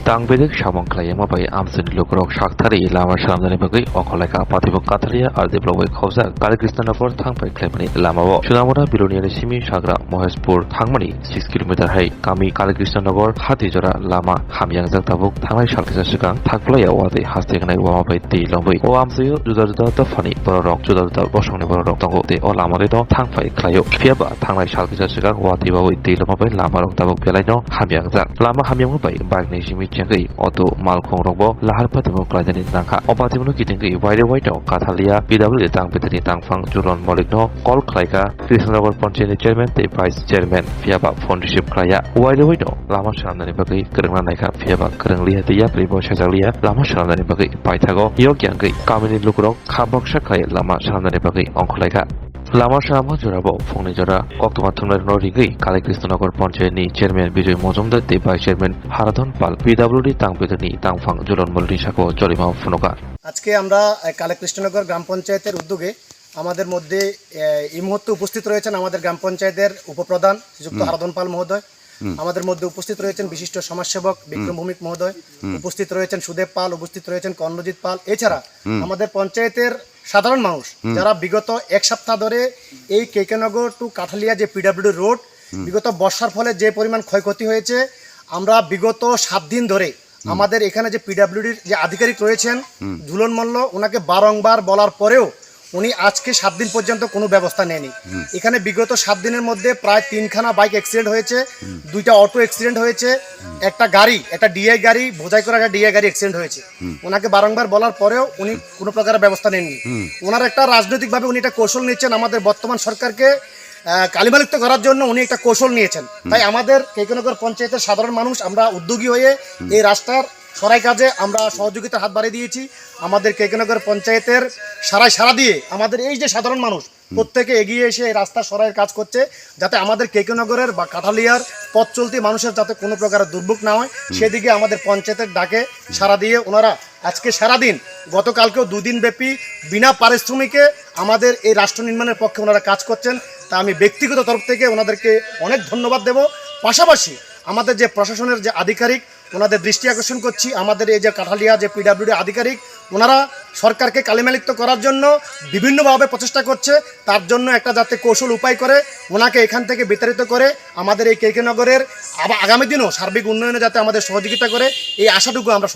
Tangbedik Shamongklai Mabai Amsin Lukrok Shaktari Lama Shamdani Bagai Okoleka Patibo Katalia or the Bloway Kosa Kalikristanapur Tangpai Klemani Lamavo Sunamura Bilonia Simi Shagra Mohespur Tangmani 6 km Hai Kami Kalikristanagor Hatijora Lama Hamyang Zaktabuk Tangai Shakisa Shikang Taklaya Wadi Hastegana Wamabai Ti Lombai O Amsayo Judada Fani Borok Judada Boshoni Borok Tango de O Lama Redo Tangpai Klayo Fiaba Tangai Shakisa Shikang Wadi Bawi Ti Lomabai Lama Rok Tabuk Pelano Hamyang Zak Lama Hamyang Bai Bagni Shimi Changai Oto Malkong Robo Lahar Patimo Klajani Naka Opatimo Kitingi Wide White Katalia PW Tang Petani Tangfang Juron Moligno Kol Klaika Krishnagor Ponchini Chairman the Vice Chairman Fiaba Foundation Klaya Wide White Lama Shamani Bagi Kerang Naika Fiaba Keranglia Tia Pribo Shazalia Lama Shamani Bagi Paitago Yogyangay Kamini Lukurok Kabok Shakai Lama Shamani Bagi Onkoleka Lama Shama Jurabo, Fonijara, Octomatumar Norigi, Kalikristanagor Poncheni, Chairman Vijay Mozumda, the Vice Chairman Harathon Pal, PWD Tangpetani, Tangfang, Juron Moldishako, Jolima Funoka. আজকে আমরা কালেকৃষ্ণনগর গ্রাম পঞ্চায়েতের উদ্যোগে আমাদের মধ্যে এই মুহূর্তে উপস্থিত রয়েছেন আমাদের গ্রাম পঞ্চায়েতের উপপ্রধান শ্রীযুক্ত হারাধন পাল মহোদয়, আমাদের মধ্যে উপস্থিত রয়েছেন বিশিষ্ট সমাজসেবক বিক্রম ভৌমিক মহোদয়, উপস্থিত রয়েছেন সুদেব পাল, উপস্থিত রয়েছেন কর্ণজিৎ পাল। এছাড়া আমাদের পঞ্চায়েতের সাধারণ মানুষ যারা বিগত এক সপ্তাহ ধরে এই কেকেনগর টু কাঠালিয়া যে পিডব্লিউডি রোড বিগত বর্ষার ফলে যে পরিমাণ ক্ষয়ক্ষতি হয়েছে, আমরা বিগত 7 দিন ধরে আমাদের এখানে যে পিডব্লিউডির যে আধিকারিক রয়েছেন ঝুলন মল্ল, ওনাকে বারংবার বলার পরেও উনি আজকে 7 দিন পর্যন্ত কোনো ব্যবস্থা নেয়নি। এখানে বিগত 7 দিনের মধ্যে প্রায় 3খানা বাইক অ্যাক্সিডেন্ট হয়েছে, 2টা অটো অ্যাক্সিডেন্ট হয়েছে, একটা গাড়ি, একটা ডিআই গাড়ি, বোঝাই করা একটা ডিআই গাড়ি অ্যাক্সিডেন্ট হয়েছে। ওনাকে বারংবার বলার পরেও উনি কোনো প্রকারের ব্যবস্থা নেননি। ওনার একটা রাজনৈতিকভাবে উনি একটা কৌশল নিচ্ছেন আমাদের বর্তমান সরকারকে কালিমালিপ্ত করার জন্য উনি একটা কৌশল নিয়েছেন। তাই আমাদের কেকেনগর পঞ্চায়েতের সাধারণ মানুষ আমরা উদ্যোগী হয়ে এই রাস্তার সরাই কাজে আমরা সহযোগিতার হাত বাড়িয়ে দিয়েছি। আমাদের কেকেনগর পঞ্চায়েতের সারা দিয়ে আমাদের এই যে সাধারণ মানুষ প্রত্যেকে এগিয়ে এসে এই রাস্তার সরাইয়ের কাজ করছে, যাতে আমাদের কেকেনগরের বা কাঠালিয়ার পথ চলতি মানুষের যাতে কোনো প্রকারের দুর্ভোগ না হয় সেদিকে আমাদের পঞ্চায়েতের ডাকে সাড়া দিয়ে ওনারা আজকে সারাদিন, গতকালকেও 2 দিন ব্যাপী বিনা পারিশ্রমিকে আমাদের এই রাষ্ট্র নির্মাণের পক্ষে ওনারা কাজ করছেন। তা আমি ব্যক্তিগত তরফ থেকে ওনাদেরকে অনেক ধন্যবাদ দেব। পাশাপাশি আমাদের যে প্রশাসনের যে আধিকারিক, ওনাদের দৃষ্টি আকর্ষণ করছি, আমাদের এই যে কাঠালিয়া যে পিডব্লিউডি আধিকারিক, ওনারা সরকারকে কালিমালিপ্ত করার জন্য বিভিন্নভাবে প্রচেষ্টা করছে। তার জন্য একটা যাতে কৌশল উপায় করে ওনাকে এখান থেকে বিতাড়িত করে আমাদের এই কেকেনগরের আগামী দিনও সার্বিক উন্নয়নে যাতে আমাদের সহযোগিতা করে, এই আশাটুকু আমরা